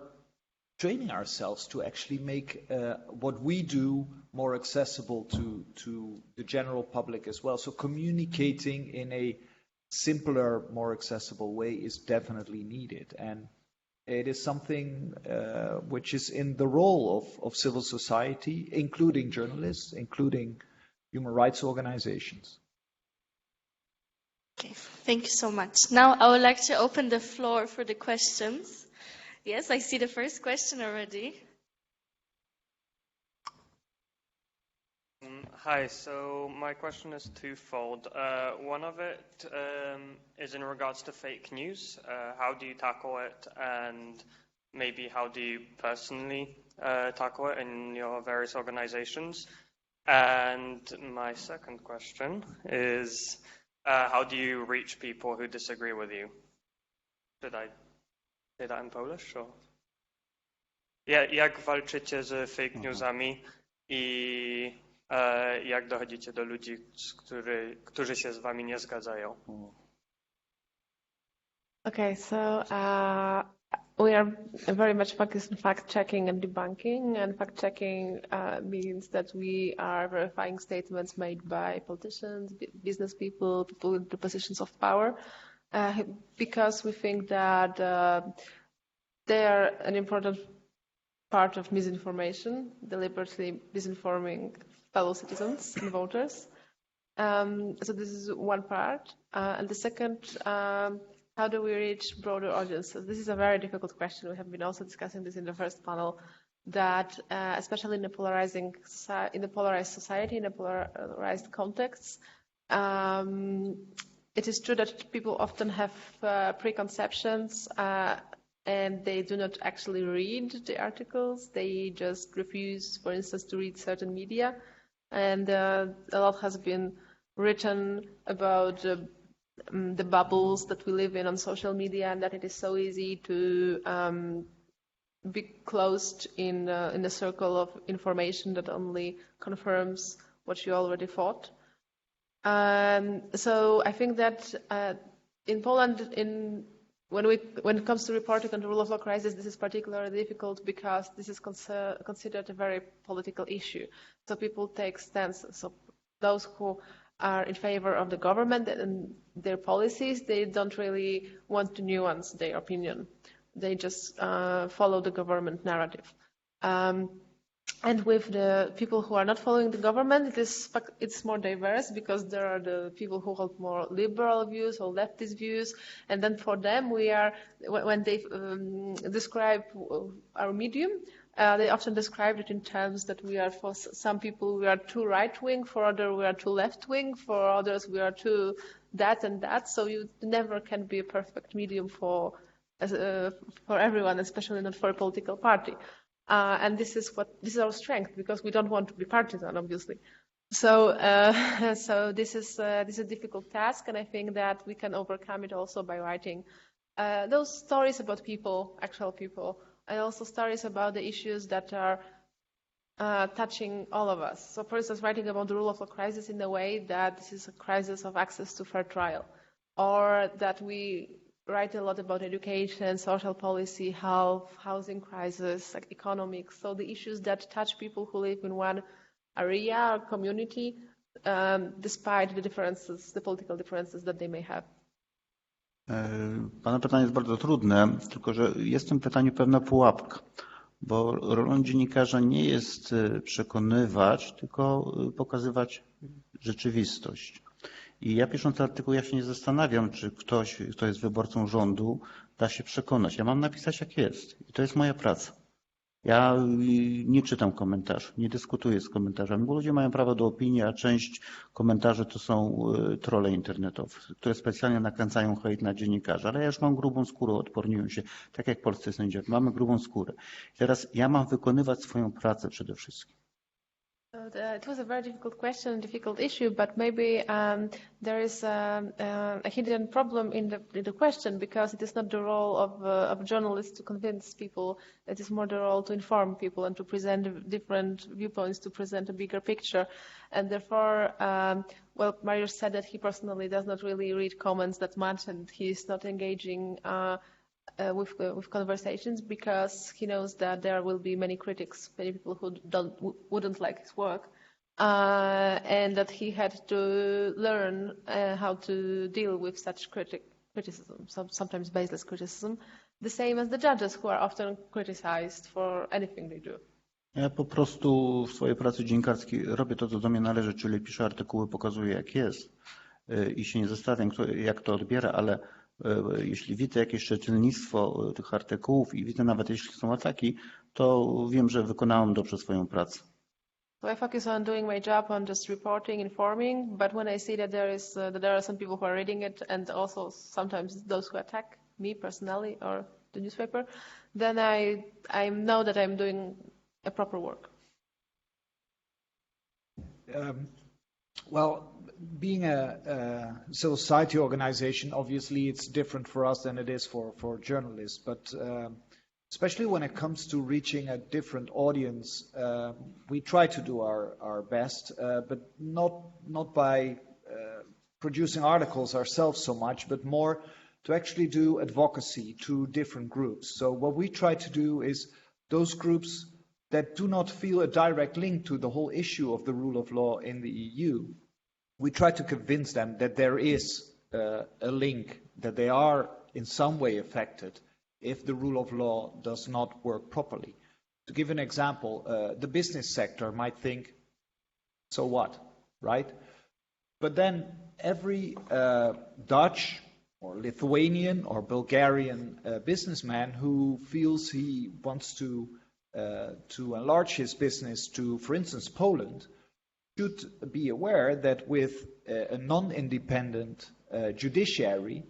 training ourselves to actually make what we do more accessible to the general public as well. So communicating in a simpler, more accessible way is definitely needed. And It is something which is in the role of civil society, including journalists, including human rights organizations. Okay, thank you so much. Now I would like to open the floor for the questions. Yes, I see the first question already. Hi, so my question is twofold. One of it is in regards to fake news. How do you tackle it, and maybe how do you personally tackle it in your various organizations? And my second question is, how do you reach people who disagree with you? Did I say that in Polish? Or? Jak walczycie z fake newsami i jak dochodzicie do ludzi, którzy się z wami nie zgadzają? Okay, so we are very much focused on fact-checking and debunking, and fact-checking means that we are verifying statements made by politicians, business people, people in the positions of power, because we think that they are an important part of misinformation, deliberately misinforming fellow citizens and voters. So this is one part. And the second, how do we reach broader audiences? This is a very difficult question. We have been also discussing this in the first panel, that especially in a polarized society, in a polarized context, it is true that people often have preconceptions and they do not actually read the articles. They just refuse, for instance, to read certain media. And a lot has been written about the bubbles that we live in on social media, and that it is so easy to be closed in a circle of information that only confirms what you already thought. So I think that in Poland, when it comes to reporting on the rule of law crisis, this is particularly difficult because this is considered a very political issue. So people take stances. So those who are in favor of the government and their policies, they don't really want to nuance their opinion. They just follow the government narrative. And with the people who are not following the government, it's more diverse, because there are the people who hold more liberal views or leftist views, and then for them when they describe our medium, they often describe it in terms that we are, for some people, we are too right-wing, for others we are too left-wing, for others we are too that and that. So you never can be a perfect medium for everyone, especially not for a political party. And this is our strength, because we don't want to be partisan, obviously. So this is a difficult task, and I think that we can overcome it also by writing those stories about people, actual people, and also stories about the issues that are touching all of us. So, for instance, writing about the rule of law crisis in a way that this is a crisis of access to fair trial, or that we write a lot about education, social policy, health, housing crisis, like economics. So the issues that touch people who live in one area or community, despite the differences, the political differences that they may have. Pana pytanie jest bardzo trudne, tylko że jest w tym pytaniu pewna pułapka, bo rolą dziennikarza nie jest przekonywać, tylko pokazywać rzeczywistość. I ja pisząc artykuł, ja się nie zastanawiam, czy ktoś, kto jest wyborcą rządu, da się przekonać. Ja mam napisać, jak jest. I to jest moja praca. Ja nie czytam komentarzy, nie dyskutuję z komentarzami, bo ludzie mają prawo do opinii, a część komentarzy to są trolle internetowe, które specjalnie nakręcają hejt na dziennikarzy. Ale ja już mam grubą skórę, odporniłem się, tak jak polscy sędziowie. Mamy grubą skórę. Teraz ja mam wykonywać swoją pracę przede wszystkim. It was a very difficult question, difficult issue, but maybe there is a hidden problem in the question, because it is not the role of journalists to convince people. It is more the role to inform people and to present different viewpoints, to present a bigger picture. And therefore, Mariusz said that he personally does not really read comments that much, and he is not engaging with conversations, because he knows that there will be many critics, many people who wouldn't like his work, and that he had to learn how to deal with such criticism, sometimes baseless criticism. the same as the judges who are often criticized for anything they do. Ja po prostu w swojej pracy dziennikarskiej robię to, co do mnie należy, czyli piszę artykuły, pokazuję jak jest i się nie zastanawiam, jak to odbiera, ale jeśli widzę jakieś czytelnictwo tych artykułów i widzę nawet jeśli są ataki, to wiem, że wykonałem dobrze swoją pracę. So I focus on doing my job, on just reporting, informing, but when I see that there are some people who are reading it and also sometimes those who attack me personally or the newspaper, then I know that I'm doing a proper work. Well, being a civil society organization, obviously it's different for us than it is for journalists, but especially when it comes to reaching a different audience, we try to do our best, but not by producing articles ourselves so much, but more to actually do advocacy to different groups. So what we try to do is those groups that do not feel a direct link to the whole issue of the rule of law in the EU, we try to convince them that there is a link, that they are in some way affected if the rule of law does not work properly. To give an example, the business sector might think, so what, right? But then every Dutch or Lithuanian or Bulgarian businessman who feels he wants to enlarge his business to, for instance, Poland, should be aware that with a non-independent judiciary,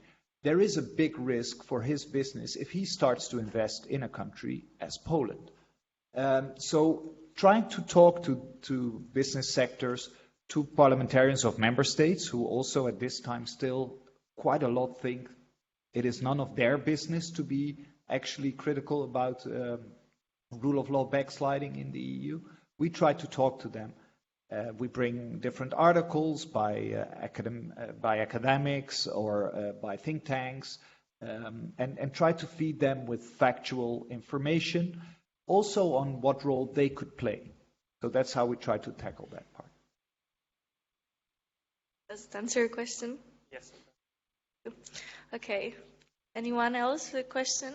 there is a big risk for his business if he starts to invest in a country as Poland. So trying to talk to business sectors, to parliamentarians of member states who also at this time still quite a lot think it is none of their business to be actually critical about rule of law backsliding in the EU. We try to talk to them. We bring different articles by academics or by think tanks and try to feed them with factual information, also on what role they could play. So that's how we try to tackle that part. Does that answer your question? Yes. Okay. Anyone else with a question?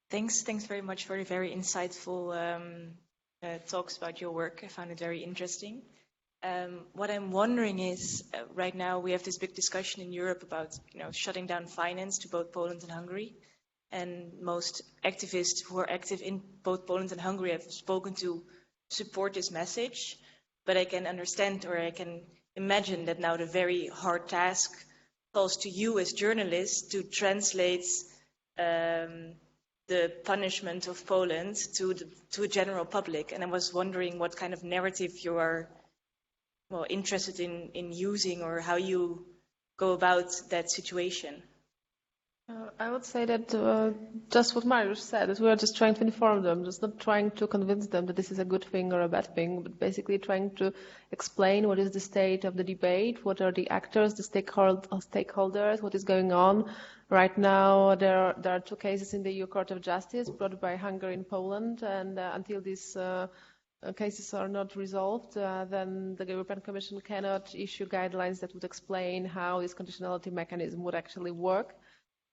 Thanks very much for the very insightful talks about your work. I found it very interesting. What I'm wondering is, right now we have this big discussion in Europe about, shutting down finance to both Poland and Hungary, and most activists who are active in both Poland and Hungary have spoken to support this message. But I can understand, or I can imagine, that now the very hard task falls to you as journalists to translate the punishment of Poland to a general public. And I was wondering what kind of narrative you are interested in using, or how you go about that situation. I would say that just what Mariusz said, that we are just trying to inform them, just not trying to convince them that this is a good thing or a bad thing, but basically trying to explain what is the state of the debate, what are the actors, the stakeholders, what is going on. Right now, there are two cases in the EU Court of Justice brought by Hungary and Poland, and until these cases are not resolved, then the European Commission cannot issue guidelines that would explain how this conditionality mechanism would actually work.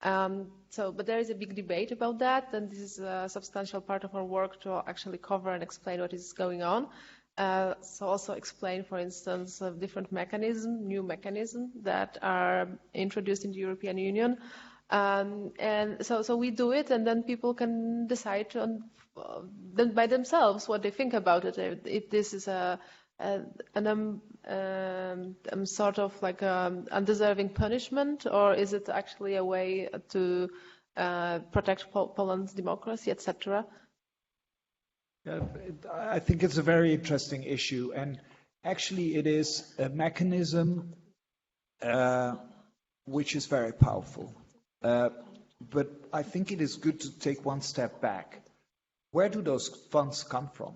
But there is a big debate about that, and this is a substantial part of our work to actually cover and explain what is going on. So also explain, for instance, different new mechanisms that are introduced in the European Union. And so we do it, and then people can decide then by themselves what they think about it. If this is sort of like undeserving punishment, or is it actually a way to protect Poland's democracy, etc.? I think it's a very interesting issue, and actually it is a mechanism which is very powerful. But I think it is good to take one step back. Where do those funds come from?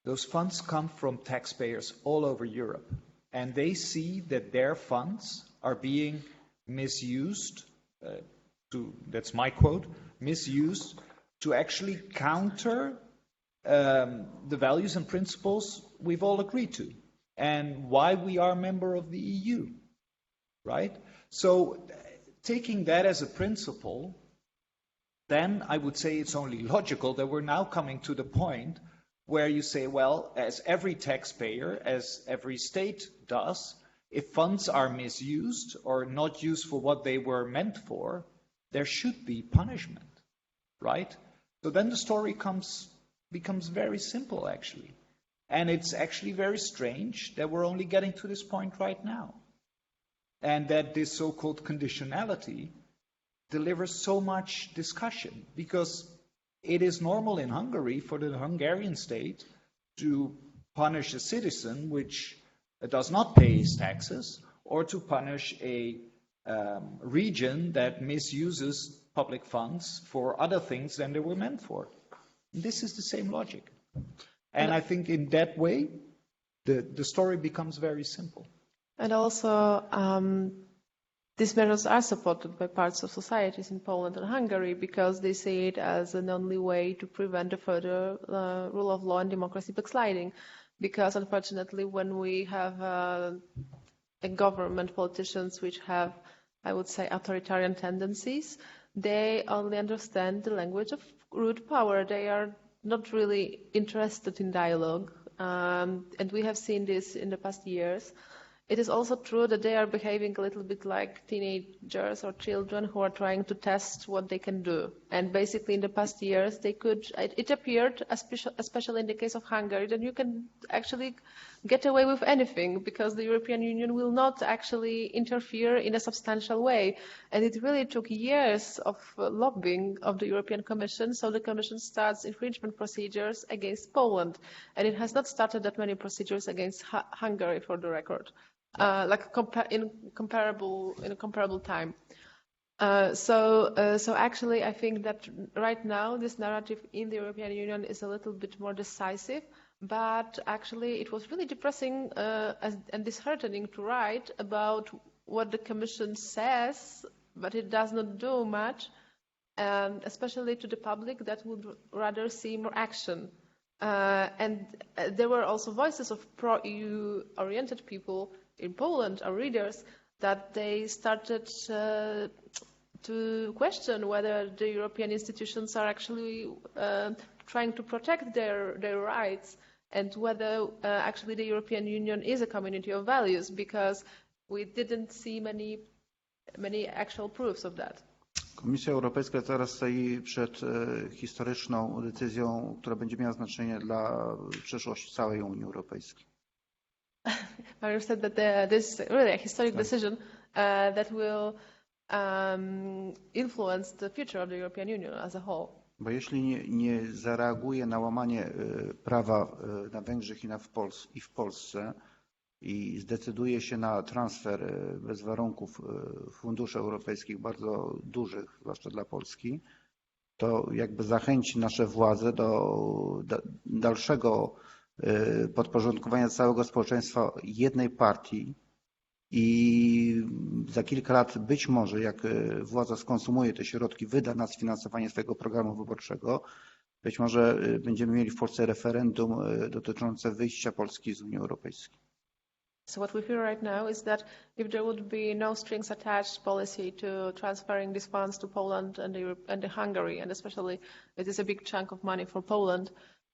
Those funds come from taxpayers all over Europe, and they see that their funds are being misused, that's my quote, misused to actually counter the values and principles we've all agreed to and why we are a member of the EU, right? So taking that as a principle, then I would say it's only logical that we're now coming to the point where you say, well, as every taxpayer, as every state does, if funds are misused or not used for what they were meant for, there should be punishment, right? So then the story becomes very simple, actually. And it's actually very strange that we're only getting to this point right now. And that this so-called conditionality delivers so much discussion, because it is normal in Hungary for the Hungarian state to punish a citizen which does not pay his taxes, or to punish a region that misuses public funds for other things than they were meant for. This is the same logic. And I think in that way, the story becomes very simple. And also, these measures are supported by parts of societies in Poland and Hungary because they see it as an only way to prevent the further rule of law and democracy backsliding. Because unfortunately, when we have a government, politicians which have, I would say, authoritarian tendencies, they only understand the language of root power. They are not really interested in dialogue. And we have seen this in the past years. It is also true that they are behaving a little bit like teenagers or children who are trying to test what they can do. And basically in the past years, it appeared, especially in the case of Hungary, that you can actually get away with anything because the European Union will not actually interfere in a substantial way. And it really took years of lobbying of the European Commission, so the Commission starts infringement procedures against Poland. And it has not started that many procedures against Hungary, for the record. In a comparable time. So actually, I think that right now this narrative in the European Union is a little bit more decisive. But actually, it was really depressing and disheartening to write about what the Commission says, but it does not do much, and especially to the public that would rather see more action. And there were also voices of pro-EU oriented people in Poland, our readers, that they started to question whether the European institutions are actually trying to protect their rights and whether actually the European Union is a community of values, because we didn't see many actual proofs of that. Komisja Europejska teraz stoi przed historyczną decyzją, która będzie miała znaczenie dla przyszłości całej Unii Europejskiej. Mariusz said that this is really a historic decision that will influence the future of the European Union as a whole. Bo jeśli nie zareaguje na łamanie prawa na Węgrzech i w Polsce i zdecyduje się na transfer bez warunków funduszy europejskich bardzo dużych, zwłaszcza dla Polski, to jakby zachęci nasze władze do dalszego podporządkowania całego społeczeństwa jednej partii i za kilka lat być może, jak władza skonsumuje te środki, wyda na sfinansowanie swojego programu wyborczego, być może będziemy mieli w Polsce referendum dotyczące wyjścia Polski z Unii Europejskiej. So what we feel right now is that if there would be no strings attached policy to transferring these funds to Poland and Hungary, and especially it is a big chunk of money for Poland,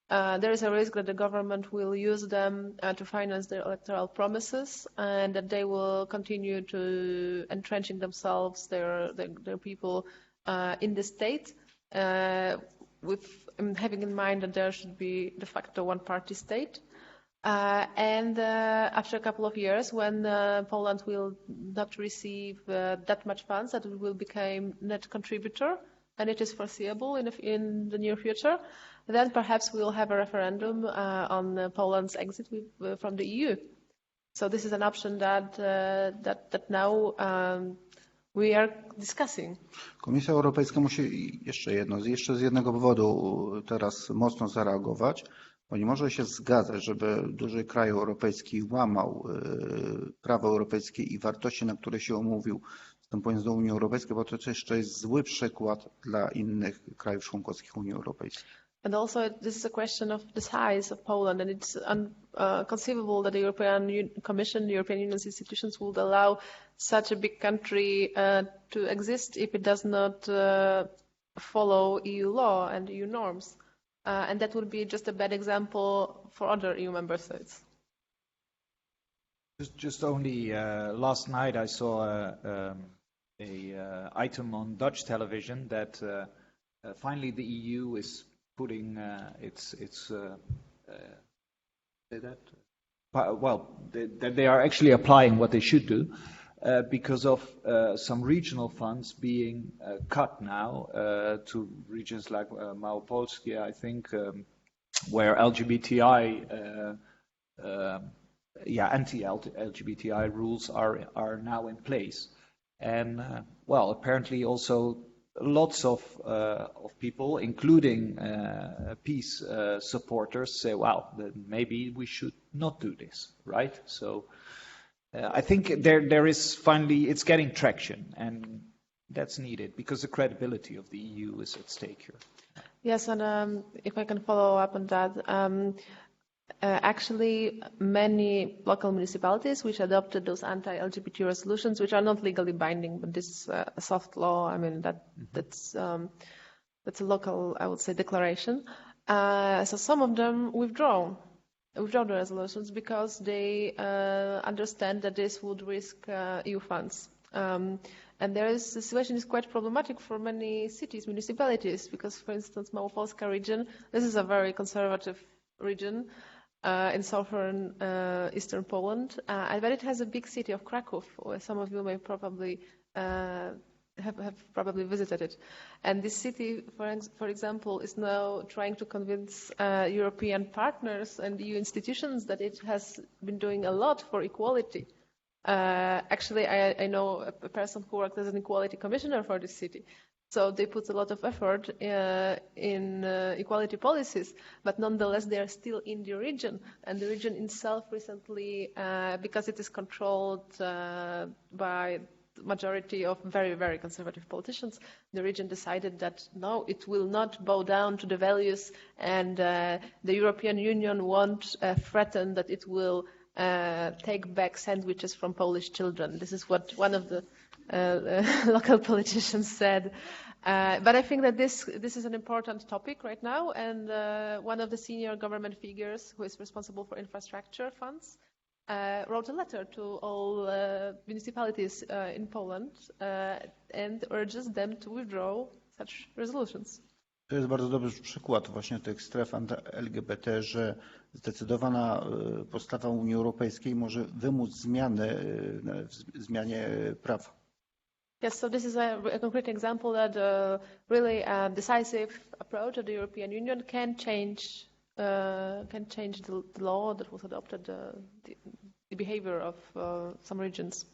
there is a risk that the government will use them to finance their electoral promises, and that they will continue to entrenching themselves, their people in the state, with having in mind that there should be de facto one-party state. And after a couple of years, when Poland will not receive that much funds, that it will become net contributor, and it is foreseeable in the near future, then perhaps we will have a referendum on Poland's exit from the EU. So this is an option that now we are discussing. Komisja Europejska musi jeszcze z jednego powodu teraz mocno zareagować, bo nie może się zgadzać, żeby duży kraj europejski łamał prawo europejskie i wartości, na które się umówił, wstępując do Unii Europejskiej, bo to jeszcze jest zły przykład dla innych krajów członkowskich Unii Europejskiej. And also, this is a question of the size of Poland, and it's conceivable that the European Commission, the European Union's institutions would allow such a big country to exist if it does not follow EU law and EU norms. And that would be just a bad example for other EU member states. Just only last night I saw a item on Dutch television that finally the EU is putting that they are actually applying what they should do because of some regional funds being cut now to regions like Małopolskie, I think, where LGBTI, anti-LGBTI rules are now in place. And apparently also lots of people, including peace supporters, say, "Well, then maybe we should not do this," right? So I think there is finally it's getting traction, and that's needed because the credibility of the EU is at stake here. Yes, and if I can follow up on that. Actually, many local municipalities which adopted those anti-LGBT resolutions, which are not legally binding, but this is a soft law. I mean that's a local, I would say, declaration. So some of them withdraw the resolutions because they understand that this would risk EU funds. And the situation is quite problematic for many cities, municipalities, because, for instance, Małopolska region, this is a very conservative region. In southern eastern Poland, but it has a big city of Kraków, where some of you may probably have probably visited it. And this city, for example, is now trying to convince European partners and EU institutions that it has been doing a lot for equality. Actually, I know a person who worked as an equality commissioner for this city. So they put a lot of effort in equality policies, but nonetheless they are still in the region. And the region itself recently, because it is controlled by the majority of very, very conservative politicians, the region decided that no, it will not bow down to the values, and the European Union won't threaten that it will take back sandwiches from Polish children. This is what one of the local politicians said. But I think that this is an important topic right now, and one of the senior government figures who is responsible for infrastructure funds wrote a letter to all municipalities in Poland and urges them to withdraw such resolutions. To jest bardzo dobry przykład właśnie tych stref anty-LGBT, że zdecydowana postawa Unii Europejskiej może wymóc zmianie prawa. Yes, so this is a concrete example that really a decisive approach of the European Union can change the law that was adopted, the behavior of some regions.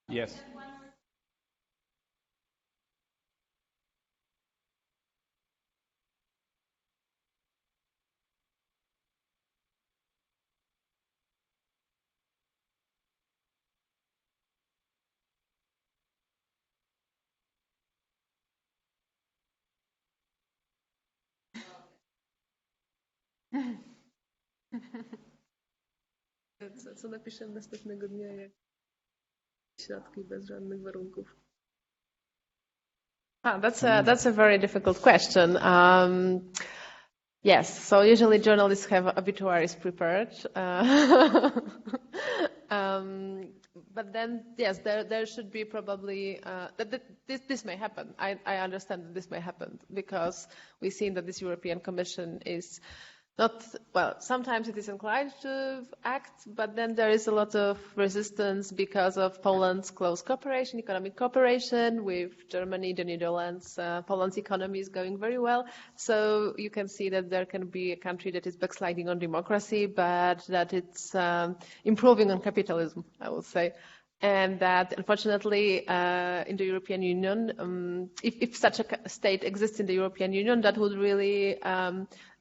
Yes. Co napiszę następnego dnia, jak środki bez żadnych warunków? That's a very difficult question. Yes, so usually journalists have obituaries prepared. But then, yes, there should be probably this may happen. I understand that this may happen because we've seen that this European Commission is Sometimes it is inclined to act, but then there is a lot of resistance because of Poland's close cooperation, economic cooperation with Germany, the Netherlands. Poland's economy is going very well, so you can see that there can be a country that is backsliding on democracy, but that it's improving on capitalism, I would say. And that, unfortunately, in the European Union, if such a state exists in the European Union, that would really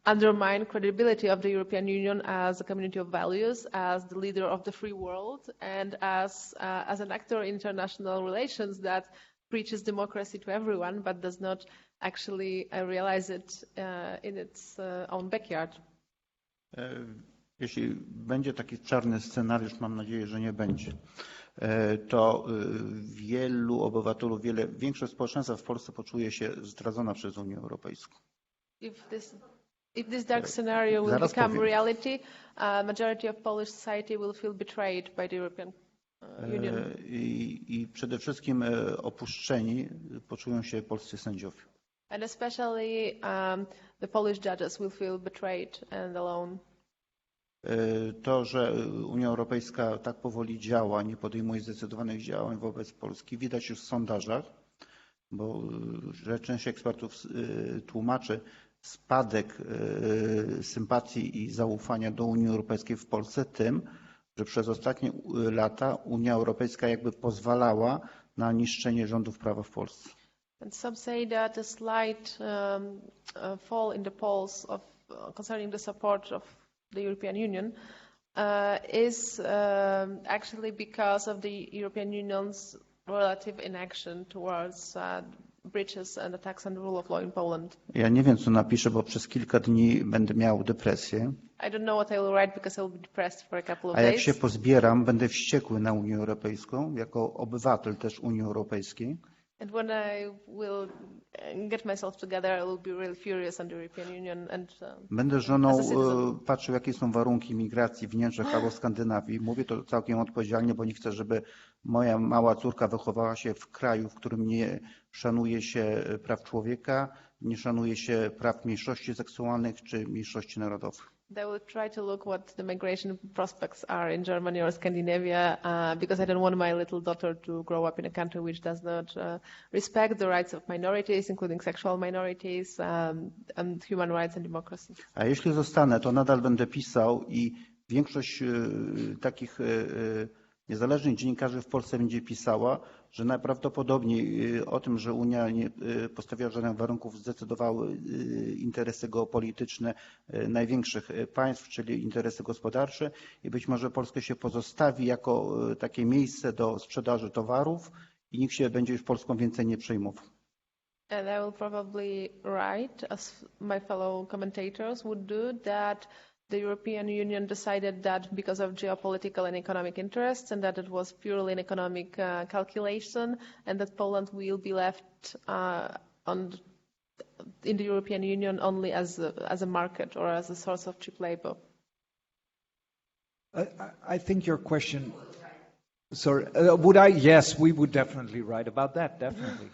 undermine credibility of the European Union as a community of values, as the leader of the free world, and as an actor in international relations that preaches democracy to everyone, but does not actually realize it in its own backyard. Jeśli będzie taki czarny scenariusz, mam nadzieję, że nie będzie, to wielu obywatelów, większość społeczeństwa w Polsce poczuje się zdradzona przez Unię Europejską. If this dark scenario will become reality, majority of Polish society will feel betrayed by the European Union. I przede wszystkim opuszczeni poczują się polscy sędziowie. And especially the Polish judges will feel betrayed and alone. To, że Unia Europejska tak powoli działa, nie zdecydowanych działań wobec Polski, widać już w sondażach, bo część ekspertów tłumaczy spadek sympatii i zaufania do Unii Europejskiej w Polsce tym, że przez ostatnie lata Unia Europejska jakby pozwalała na niszczenie rządów prawa w Polsce. And some say that a slight fall in the polls concerning the support of the European Union is actually because of the European Union's relative inaction towards breaches and attacks on the rule of law in Poland. Ja nie wiem, co napiszę, bo przez kilka dni będę miał depresję. I don't know what I will write because I will be depressed for a couple of days. A jak days. się pozbieram, będę wściekły na Unię Europejską, jako obywatel też Unii Europejskiej. And when I will get myself together, I will be really furious on the European Union. Będę żoną patrzył, jakie są warunki migracji w Niemczech albo w Skandynawii. Mówię to całkiem odpowiedzialnie, bo nie chcę, żeby moja mała córka wychowała się w kraju, w którym nie szanuje się praw człowieka, nie szanuje się praw mniejszości seksualnych czy mniejszości narodowych. They will try to look what the migration prospects are in Germany or Scandinavia, because I don't want my little daughter to grow up in a country which does not respect the rights of minorities, including sexual minorities, and human rights and democracy. A jeśli zostanę, to nadal będę pisał i większość takich niezależnych dziennikarzy w Polsce będzie pisała, że najprawdopodobniej o tym, że Unia nie postawiła żadnych warunków, zdecydowały interesy geopolityczne największych państw, czyli interesy gospodarcze i być może Polskę się pozostawi jako takie miejsce do sprzedaży towarów i nikt się będzie już Polską więcej nie przejmował. And I will probably write, as my fellow commentators would do, that the European Union decided that because of geopolitical and economic interests, and that it was purely an economic calculation, and that Poland will be left in the European Union only as a market or as a source of cheap labor. I think your question. Sorry, would I? Yes, we would definitely write about that, definitely.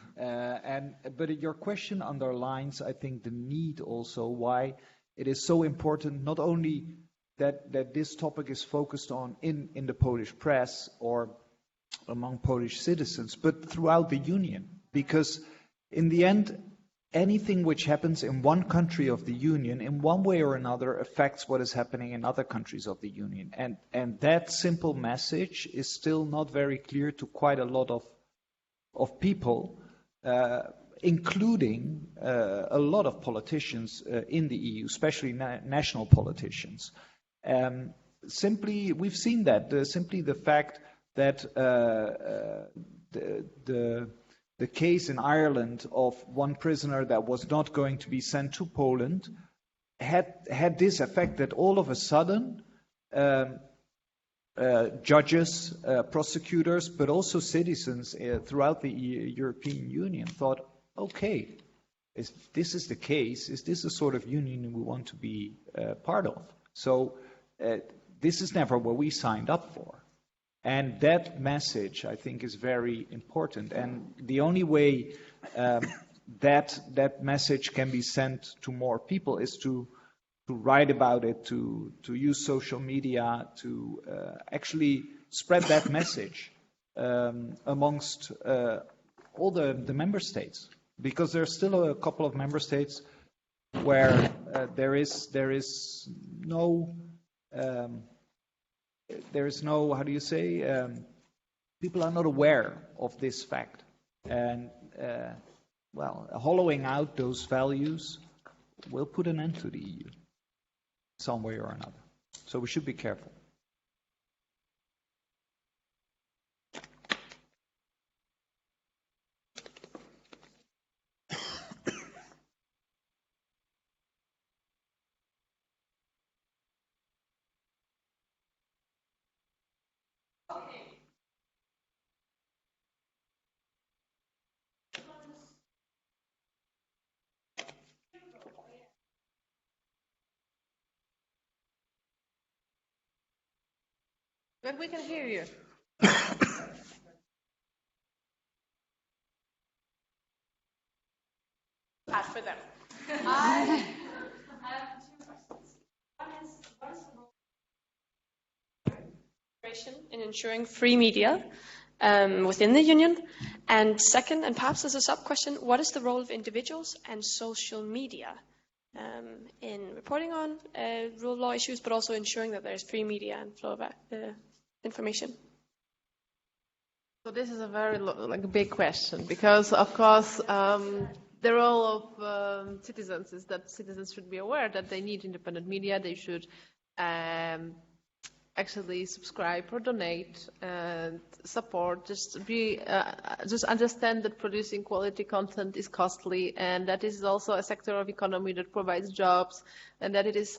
But your question underlines, I think, the need also why it is so important not only that this topic is focused on in the Polish press or among Polish citizens, but throughout the Union. Because in the end, anything which happens in one country of the Union in one way or another affects what is happening in other countries of the Union. And that simple message is still not very clear to quite a lot of people, including a lot of politicians in the EU, especially national politicians. We've seen that. Simply the fact that the case in Ireland of one prisoner that was not going to be sent to Poland had this effect that all of a sudden judges, prosecutors, but also citizens throughout the European Union thought, okay, if this is the case, is this the sort of union we want to be part of? So this is never what we signed up for. And that message, I think, is very important. And the only way that message can be sent to more people is to write about it, to use social media, to actually spread that message amongst all the member states, because there are still a couple of member states where there is no how do you say, people are not aware of this fact, and hollowing out those values will put an end to the EU some way or another. So we should be careful. But we can hear you. Ask for them. I have two questions. One is, what is the role in ensuring free media within the union? And second, and perhaps as a sub-question, what is the role of individuals and social media in reporting on rule of law issues, but also ensuring that there's free media and flow of information? So this is a very big question, because of course the role of citizens is that citizens should be aware that they need independent media. They should actually subscribe or donate and support. Just understand that producing quality content is costly, and that is also a sector of economy that provides jobs, and that it is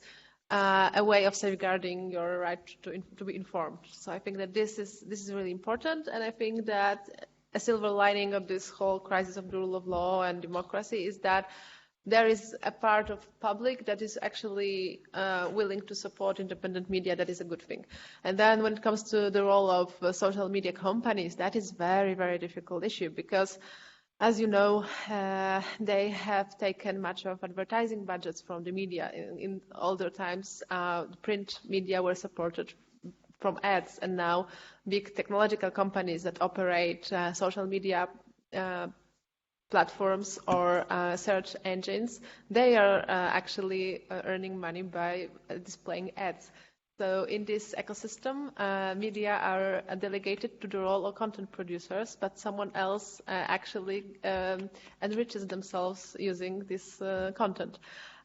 a way of safeguarding your right to be informed. So I think that this is really important, and I think that a silver lining of this whole crisis of the rule of law and democracy is that there is a part of public that is actually willing to support independent media. That is a good thing. And then when it comes to the role of social media companies, that is very, very difficult issue, because as you know, they have taken much of advertising budgets from the media. In older times, print media were supported from ads, and now big technological companies that operate social media platforms or search engines, they are actually earning money by displaying ads. So in this ecosystem, media are delegated to the role of content producers, but someone else actually enriches themselves using this content.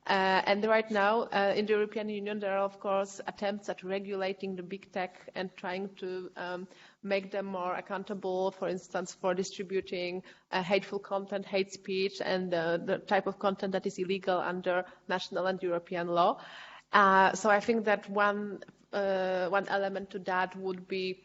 And right now, in the European Union, there are, of course, attempts at regulating the big tech and trying to make them more accountable, for instance, for distributing hateful content, hate speech, and the type of content that is illegal under national and European law. So I think that one element to that would be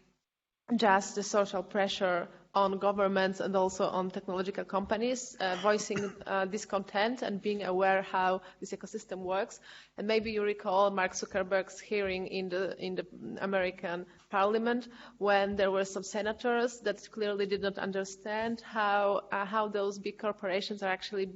just the social pressure on governments and also on technological companies, voicing discontent and being aware how this ecosystem works. And maybe you recall Mark Zuckerberg's hearing in the American Parliament, when there were some senators that clearly did not understand how those big corporations are actually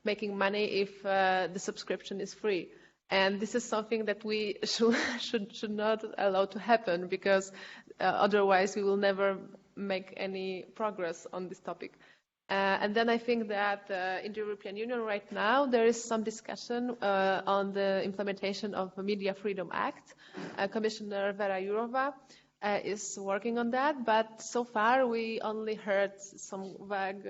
making money if the subscription is free. And this is something that we should not allow to happen, because otherwise we will never make any progress on this topic. And then I think that in the European Union right now there is some discussion on the implementation of the Media Freedom Act. Commissioner Vera Jourova is working on that, but so far we only heard some vague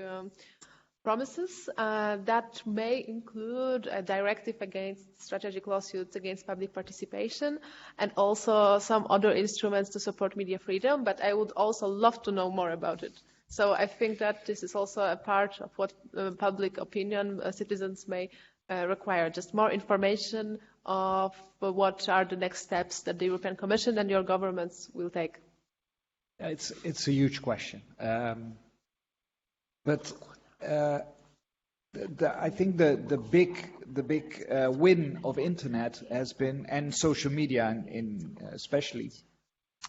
promises that may include a directive against strategic lawsuits against public participation, and also some other instruments to support media freedom, but I would also love to know more about it. So I think that this is also a part of what public opinion citizens may require, just more information of what are the next steps that the European Commission and your governments will take. It's a huge question. But I think the big win of internet has been, and social media especially,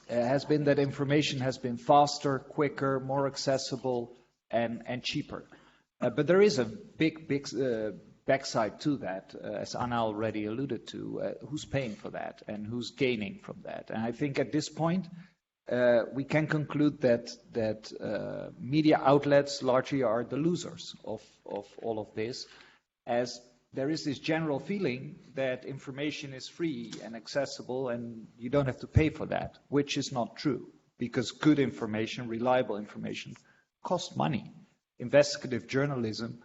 has been that information has been faster, quicker, more accessible, and cheaper. But there is a big backside to that, as Anna already alluded to, who's paying for that and who's gaining from that. And I think at this point, we can conclude that media outlets largely are the losers of all of this, as there is this general feeling that information is free and accessible and you don't have to pay for that, which is not true, because good information, reliable information, costs money. Investigative journalism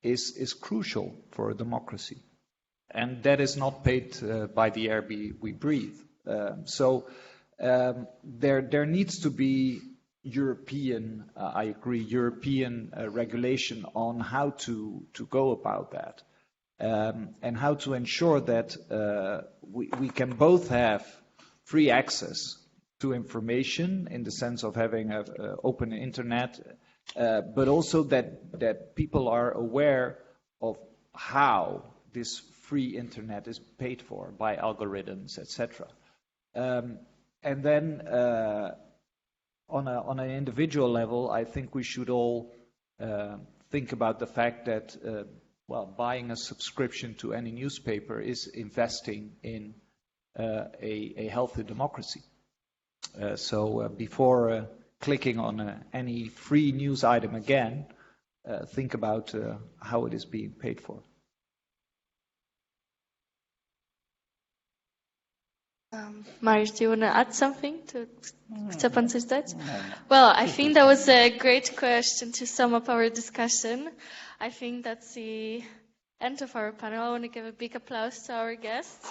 is crucial for a democracy, and that is not paid by the air we breathe. So there needs to be European, I agree, European regulation on how to go about that, and how to ensure that we can both have free access to information in the sense of having an open internet, but also that people are aware of how this free internet is paid for by algorithms, etc. And then on an individual level, I think we should all think about the fact that buying a subscription to any newspaper is investing in a healthy democracy. So before clicking on any free news item again, think about how it is being paid for. Mariusz, do you want to add something to Stefan's stats? Well, I think that was a great question to sum up our discussion. I think that's the end of our panel. I want to give a big applause to our guests.